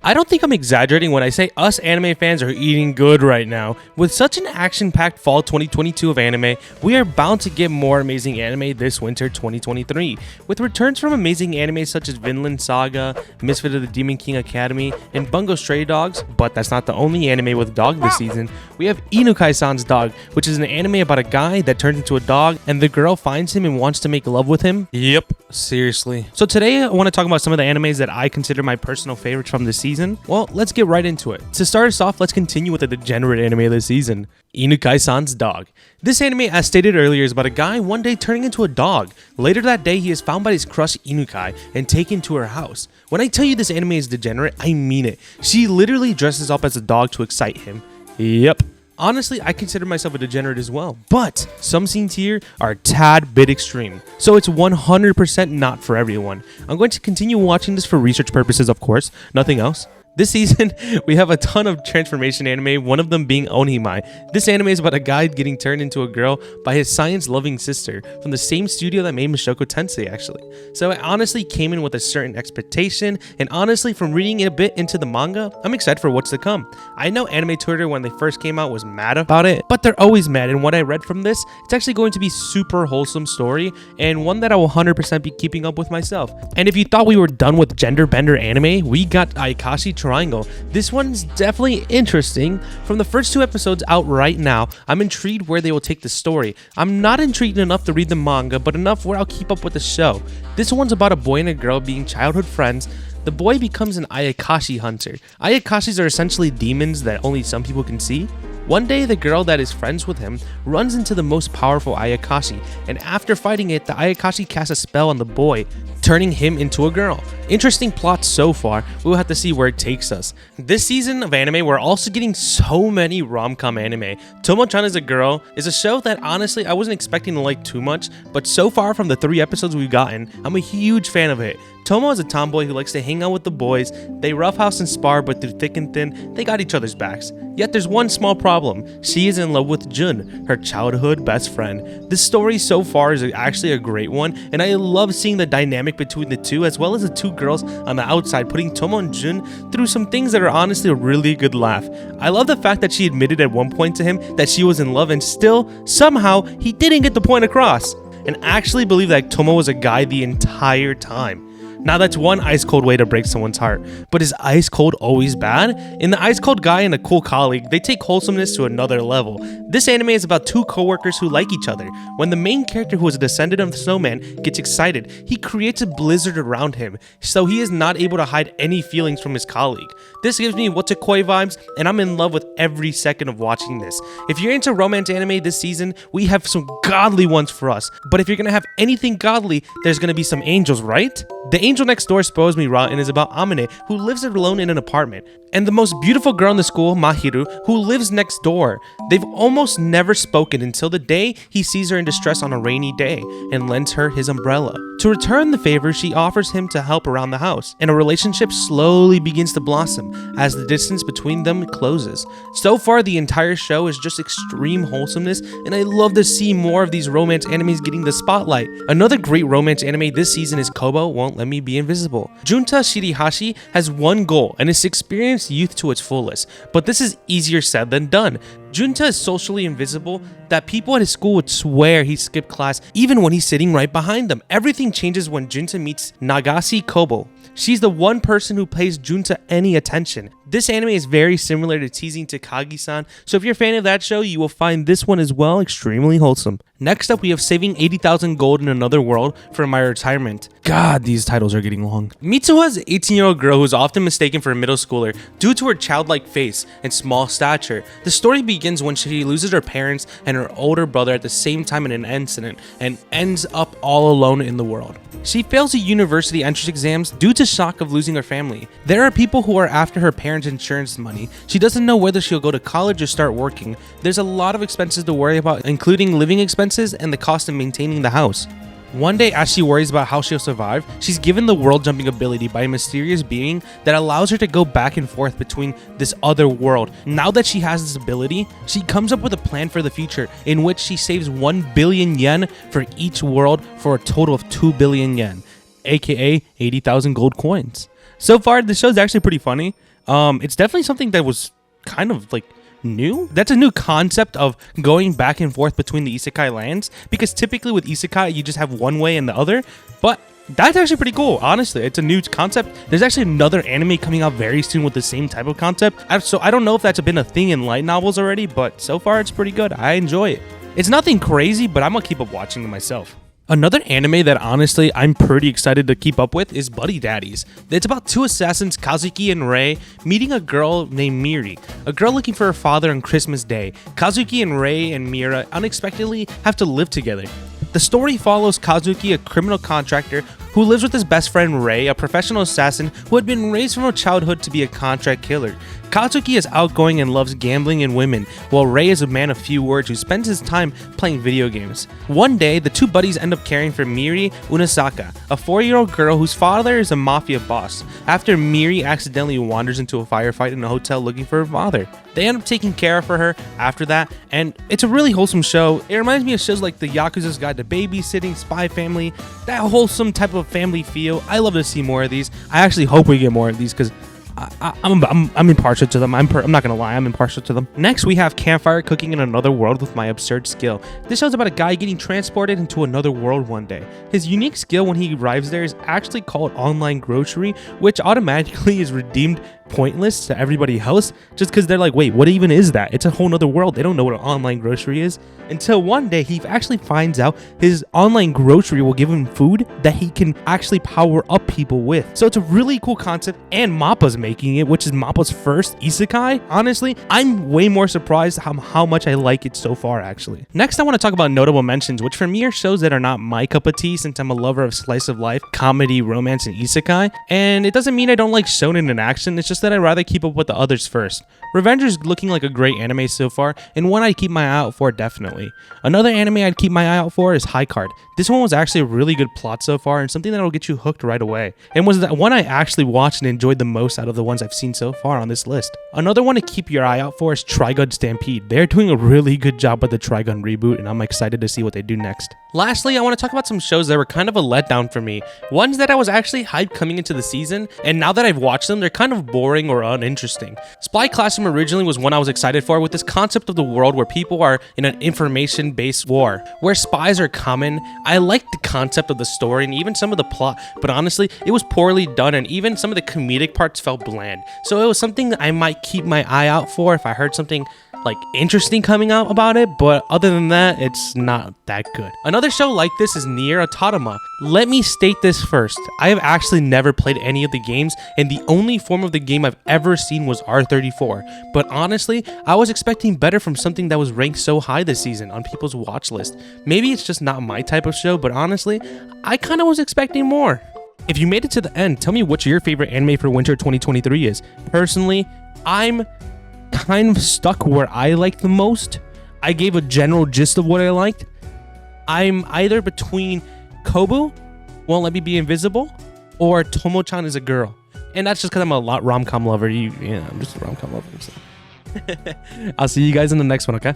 I don't think I'm exaggerating when I say us anime fans are eating good right now. With such an action-packed fall 2022 of anime, we are bound to get more amazing anime this winter 2023. With returns from amazing anime such as Vinland Saga, Misfit of the Demon King Academy, and Bungo Stray Dogs, but that's not the only anime with dog this season. We have Inukai-san's Dog, which is an anime about a guy that turns into a dog and the girl finds him and wants to make love with him. Yep, seriously. So today I want to talk about some of the animes that I consider my personal favorites from this season. Well, let's get right into it. To start us off, let's continue with the degenerate anime of the season, Inukai-san's Dog. This anime, as stated earlier, is about a guy one day turning into a dog. Later that day, he is found by his crush Inukai and taken to her house. When I tell you this anime is degenerate, I mean it. She literally dresses up as a dog to excite him. Yep. Honestly, I consider myself a degenerate as well, but some scenes here are a tad bit extreme, so it's 100% not for everyone. I'm going to continue watching this for research purposes, of course, nothing else. This season, we have a ton of transformation anime, one of them being Onimai. This anime is about a guy getting turned into a girl by his science-loving sister from the same studio that made Mushoku Tensei, actually. So I honestly came in with a certain expectation, and honestly, from reading a bit into the manga, I'm excited for what's to come. I know anime Twitter, when they first came out, was mad about it, but they're always mad, and what I read from this, it's actually going to be super wholesome story, and one that I will 100% be keeping up with myself. And if you thought we were done with gender bender anime, we got Ayakashi Triangle. This one's definitely interesting. From the first 2 episodes out right now, I'm intrigued where they will take the story. I'm not intrigued enough to read the manga, but enough where I'll keep up with the show. This one's about a boy and a girl being childhood friends. The boy becomes an Ayakashi hunter. Ayakashis are essentially demons that only some people can see. One day, the girl that is friends with him runs into the most powerful Ayakashi, and after fighting it, the Ayakashi casts a spell on the boy, turning him into a girl. Interesting plot so far, we'll have to see where it takes us. This season of anime, we're also getting so many rom-com anime. Tomo-chan is a Girl is a show that honestly I wasn't expecting to like too much, but so far from the 3 episodes we've gotten, I'm a huge fan of it. Tomo is a tomboy who likes to hang out with the boys. They roughhouse and spar, but through thick and thin, they got each other's backs. Yet there's one small problem. She is in love with Jun, her childhood best friend. This story so far is actually a great one, and I love seeing the dynamic between the two, as well as the 2 girls on the outside, putting Tomo and Jun through some things that are honestly a really good laugh. I love the fact that she admitted at one point to him that she was in love, and still, somehow, he didn't get the point across, and actually believe that Tomo was a guy the entire time. Now that's one ice cold way to break someone's heart, but is ice cold always bad? In The Ice Cold Guy and a Cool Colleague, they take wholesomeness to another level. This anime is about 2 co-workers who like each other. When the main character, who is a descendant of the snowman, gets excited, he creates a blizzard around him, so he is not able to hide any feelings from his colleague. This gives me Watakoi vibes, and I'm in love with every second of watching this. If you're into romance anime this season, we have some godly ones for us, but if you're gonna have anything godly, there's gonna be some angels, right? The angel next door spoils me rotten is about Amane, who lives alone in an apartment, and the most beautiful girl in the school, Mahiru, who lives next door. They've almost never spoken until the day he sees her in distress on a rainy day and lends her his umbrella. To return the favor, she offers him to help around the house, and a relationship slowly begins to blossom as the distance between them closes. So far, the entire show is just extreme wholesomeness, and I love to see more of these romance animes getting the spotlight. Another great romance anime this season is Kobu Won't Let Me Be Invisible. Junta Shirihashi has one goal, and is to experience youth to its fullest, but this is easier said than done. Junta is socially invisible that people at his school would swear he skipped class even when he's sitting right behind them. Everything changes when Junta meets Nagase Kobo. She's the one person who pays Junta any attention. This anime is very similar to Teasing Takagi-san, so if you're a fan of that show, you will find this one as well extremely wholesome. Next up, we have Saving 80,000 Gold in Another World for My Retirement. God, these titles are getting long. Mitsuha is an 18-year-old girl who is often mistaken for a middle schooler due to her childlike face and small stature. The story begins when she loses her parents and her older brother at the same time in an incident and ends up all alone in the world. She fails the university entrance exams due to shock of losing her family. There are people who are after her parents' insurance money. She doesn't know whether she'll go to college or start working. There's a lot of expenses to worry about, including living expenses and the cost of maintaining the house. One day, as she worries about how she'll survive, she's given the world jumping ability by a mysterious being that allows her to go back and forth between this other world. Now that she has this ability, she comes up with a plan for the future in which she saves 1 billion yen for each world for a total of 2 billion yen, aka 80,000 gold coins. So far, the show's actually pretty funny. It's definitely something that was kind of like new. That's a new concept of going back and forth between the isekai lands, because typically with isekai you just have one way and the other, but that's actually pretty cool. Honestly, it's a new concept. There's actually another anime coming out very soon with the same type of concept, so I don't know if that's been a thing in light novels already, but so far it's pretty good. I enjoy it. It's nothing crazy, but I'm gonna keep up watching it myself. Another anime that honestly I'm pretty excited to keep up with is Buddy Daddies. It's about two assassins, Kazuki and Rei, meeting a girl named Miri, a girl looking for her father on Christmas Day. Kazuki and Rei and Mira unexpectedly have to live together. The story follows Kazuki, a criminal contractor who lives with his best friend Rei, a professional assassin who had been raised from her childhood to be a contract killer. Kazuki is outgoing and loves gambling and women, while Rei is a man of few words who spends his time playing video games. One day, the two buddies end up caring for Miri Unasaka, a 4-year-old girl whose father is a mafia boss, after Miri accidentally wanders into a firefight in a hotel looking for her father. They end up taking care of her after that, and it's a really wholesome show. It reminds me of shows like The Yakuza's Guide to Babysitting, Spy Family, that wholesome type of family feel. I love to see more of these. I actually hope we get more of these because I'm impartial to them. I'm not gonna lie, I'm impartial to them. Next, we have Campfire cooking in another world with my absurd skill. This show's about a guy getting transported into another world one day. His unique skill when he arrives there is actually called online grocery, which automatically is redeemed pointless to everybody else just because they're like, wait, what even is that? It's a whole nother world. They don't know what an online grocery is. Until one day he actually finds out his online grocery will give him food that he can actually power up people with. So it's a really cool concept, and Mappa's making it, which is Mappa's first isekai. Honestly, I'm way more surprised how much I like it so far, actually. Next, I want to talk about notable mentions, which for me are shows that are not my cup of tea since I'm a lover of slice of life, comedy, romance, and isekai. And it doesn't mean I don't like shonen and action, it's just that I'd rather keep up with the others first. Revenger's looking like a great anime so far, and one I'd keep my eye out for definitely. Another anime I'd keep my eye out for is High Card. This one was actually a really good plot so far, and something that'll get you hooked right away, and was the one I actually watched and enjoyed the most out of the ones I've seen so far on this list. Another one to keep your eye out for is Trigun Stampede. They're doing a really good job with the Trigun reboot, and I'm excited to see what they do next. Lastly, I want to talk about some shows that were kind of a letdown for me. Ones that I was actually hyped coming into the season, and now that I've watched them, they're kind of boring or uninteresting. Spy Classroom originally was one I was excited for, with this concept of the world where people are in an information-based war, where spies are common. I liked the concept of the story and even some of the plot, but honestly, it was poorly done, and even some of the comedic parts felt bland. So it was something that I might keep my eye out for if I heard something like interesting coming out about it, but other than that, it's not that good. Another show like this is Nier Automata. Let me state this first. I have actually never played any of the games, and the only form of the game I've ever seen was R34. But honestly, I was expecting better from something that was ranked so high this season on people's watch list. Maybe it's just not my type of show, but honestly, I kind of was expecting more. If you made it to the end, tell me what your favorite anime for winter 2023 is. Personally, I'm kind of stuck where I like the most. I gave a general gist of what I liked. I'm either between Kobu, Won't Let Me Be Invisible, or Tomo-chan Is a Girl. And that's just because I'm a rom-com lover. I'm just a rom-com lover. So. I'll see you guys in the next one, okay?